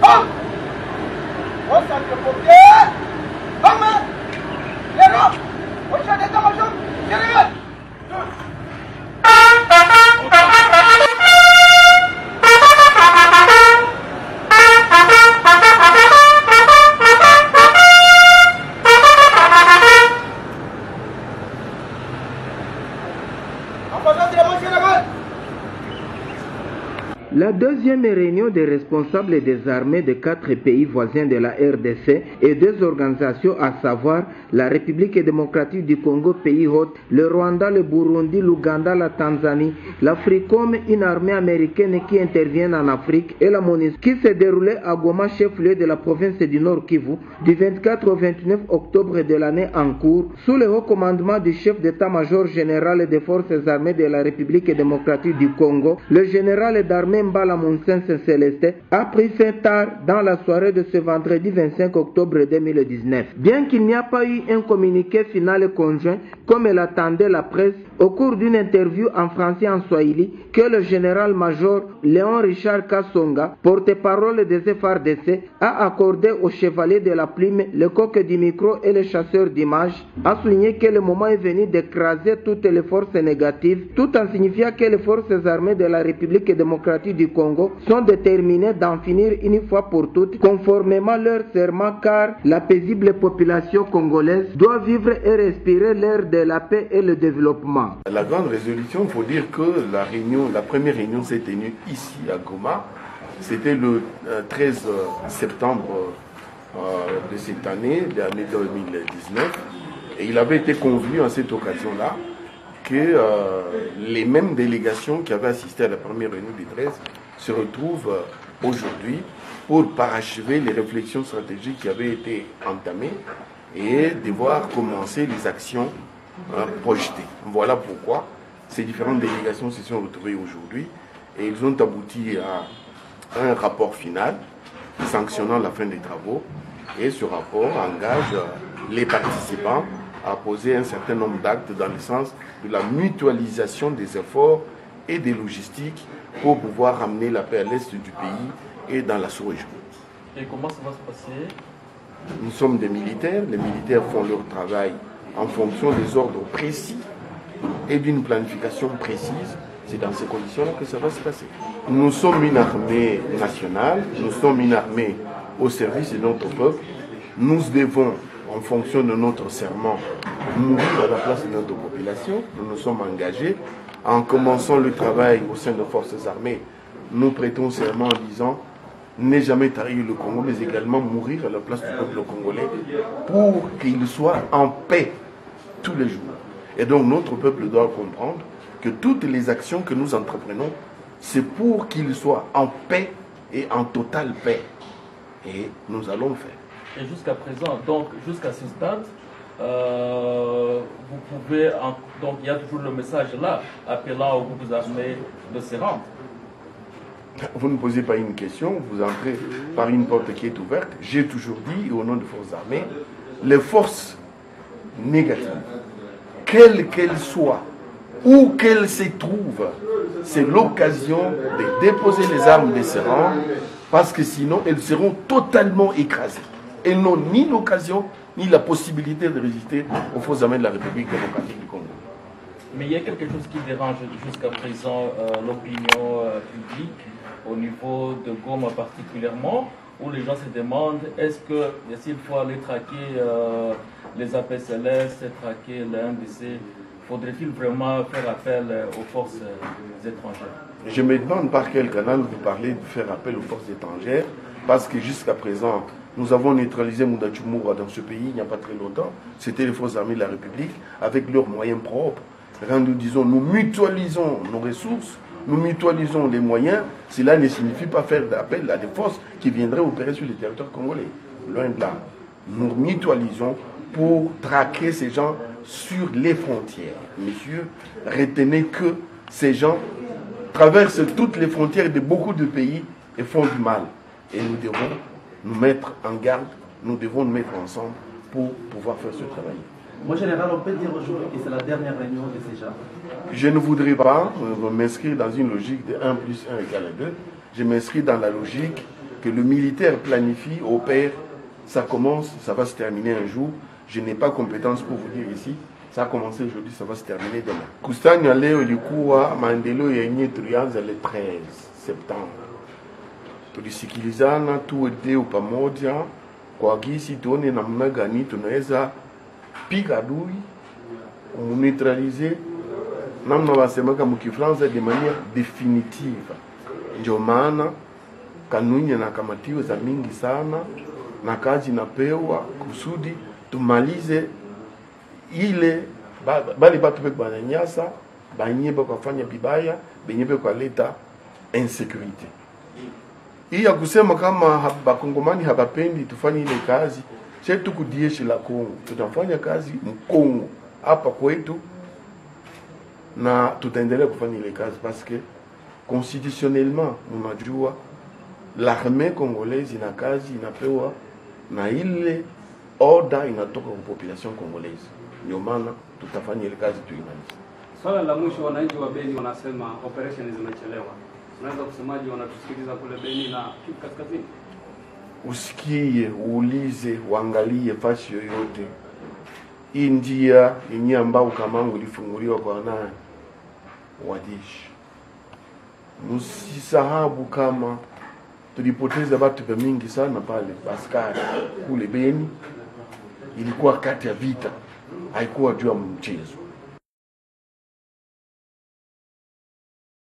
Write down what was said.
Homme au centre-pompier, homme, héros, au chef d'état-major général. La deuxième réunion des responsables des armées de 4 pays voisins de la RDC et 2 organisations, à savoir la République démocratique du Congo, pays hôte, le Rwanda, le Burundi, l'Ouganda, la Tanzanie, l'Africom, une armée américaine qui intervient en Afrique, et la MONUSCO, qui s'est déroulée à Goma, chef-lieu de la province du Nord Kivu, du 24 au 29 octobre de l'année en cours, sous le haut commandement du chef d'état-major général des forces armées de la République démocratique du Congo, le général d'armée Mbala Monsense Célestin, a pris fin tard dans la soirée de ce vendredi 25 octobre 2019. Bien qu'il n'y a pas eu un communiqué final conjoint, comme l'attendait la presse, au cours d'une interview en français et en swahili, que le général-major Léon Richard Kassonga, porte-parole des FARDC, a accordé aux chevaliers de la plume, le coq du micro et les chasseurs d'images, a souligné que le moment est venu d'écraser toutes les forces négatives, tout en signifiant que les forces armées de la République démocratique du Congo sont déterminées d'en finir une fois pour toutes, conformément à leur serment, car la paisible population congolaise doit vivre et respirer l'air de la paix et le développement. La grande résolution, il faut dire que la première réunion s'est tenue ici à Goma. C'était le 13 septembre de cette année, de l'année 2019. Et il avait été convenu à cette occasion-là que les mêmes délégations qui avaient assisté à la première réunion du 13 se retrouvent aujourd'hui pour parachever les réflexions stratégiques qui avaient été entamées et devoir commencer les actions projetées. Voilà pourquoi ces différentes délégations se sont retrouvées aujourd'hui et ils ont abouti à un rapport final sanctionnant la fin des travaux, et ce rapport engage les participants à poser un certain nombre d'actes dans le sens de la mutualisation des efforts et des logistiques pour pouvoir amener la paix à l'est du pays et dans la sous-région. Et comment ça va se passer? Nous sommes des militaires, les militaires font leur travail en fonction des ordres précis et d'une planification précise. C'est dans ces conditions-là que ça va se passer. Nous sommes une armée nationale, nous sommes une armée au service de notre peuple. Nous devons, en fonction de notre serment, mourir à la place de notre population. Nous nous sommes engagés. En commençant le travail au sein des forces armées, nous prêtons serment en disant ne jamais tarir le Congo, mais également mourir à la place du peuple congolais pour qu'il soit en paix tous les jours. Et donc notre peuple doit comprendre que toutes les actions que nous entreprenons, c'est pour qu'il soit en paix et en totale paix. Et nous allons le faire. Et jusqu'à présent, donc jusqu'à ce stade, vous pouvez, donc il y a toujours le message là, appelant aux groupes armés de se rendre. Vous ne posez pas une question, vous entrez par une porte qui est ouverte. J'ai toujours dit, au nom des forces armées, les forces négatives, quelles qu'elles soient, où qu'elles se trouvent, c'est l'occasion de déposer les armes de se rendre, parce que sinon elles seront totalement écrasées. Elles n'ont ni l'occasion ni la possibilité de résister aux forces armées de la République démocratique du Congo. Mais il y a quelque chose qui dérange jusqu'à présent l'opinion publique au niveau de Goma particulièrement, où les gens se demandent est-ce que s'il faut aller traquer les APCLS, traquer la NDC, faudrait-il vraiment faire appel aux forces étrangères? Je me demande par quel canal vous parlez de faire appel aux forces étrangères, parce que jusqu'à présent, nous avons neutralisé Moudachumura dans ce pays il n'y a pas très longtemps. C'était les forces armées de la République avec leurs moyens propres. Quand nous disons nous mutualisons nos ressources, nous mutualisons les moyens, cela ne signifie pas faire appel à des forces qui viendraient opérer sur le territoire congolais. Loin de là. Nous mutualisons pour traquer ces gens sur les frontières. Messieurs, retenez que ces gens traversent toutes les frontières de beaucoup de pays et font du mal. Et nous devons nous mettre en garde, nous devons nous mettre ensemble pour pouvoir faire ce travail. Mon général, on peut dire aujourd'hui que c'est la dernière réunion de ces gens. Je ne voudrais pas m'inscrire dans une logique de 1 + 1 = 2. Je m'inscris dans la logique que le militaire planifie, opère, ça commence, ça va se terminer un jour. Je n'ai pas compétence pour vous dire ici. Ça a commencé aujourd'hui, ça va se terminer demain. Kusanya leo ilikuwa maendeleo yenye tulianza le 13 septembre. Tulisikilizana tuwe pamoja kwa gisi tuone namna gani tunaweza piga adui, kumuneutraliser, namna wasemaka mukifransa de manière définitive. Ndio maana kanuni na kamatiwe za mingi sana na kazi napewa kusudi tumalize ile bali batu beko bananyasa banyebe kwa fanya bibaya benyebe kwa leta insécurité. Hii ya kusema kama bakongomani habapendi tufanye ile kazi, chetu kudieshi la Kongo tutafanya kazi mkongo hapa kwetu na tutaendelea kufanya ile kazi parce que constitutionnellement unajua l'armée congolaise ina kazi inapewa na ile order inatoka kwa population congolaise. Ndio maana tutafanya ile kazi tuimalize. Swala la mwisho, wananchi wa Beni wanasema operation zimechelewa. Unaweza kusemaje wanatusikiliza kule Beni na Kivu Kaskazini? Usikie, uulize, uangalie fasi yoyote. Hii njia yenye ambao Kamango ilifunguliwa kwa nani? Wajeshi. Msisahabu kama tulipoteza watu mingi sana pale askari kule Beni. Ilikuwa kati ya vita, haikuwa juu ya mchezo.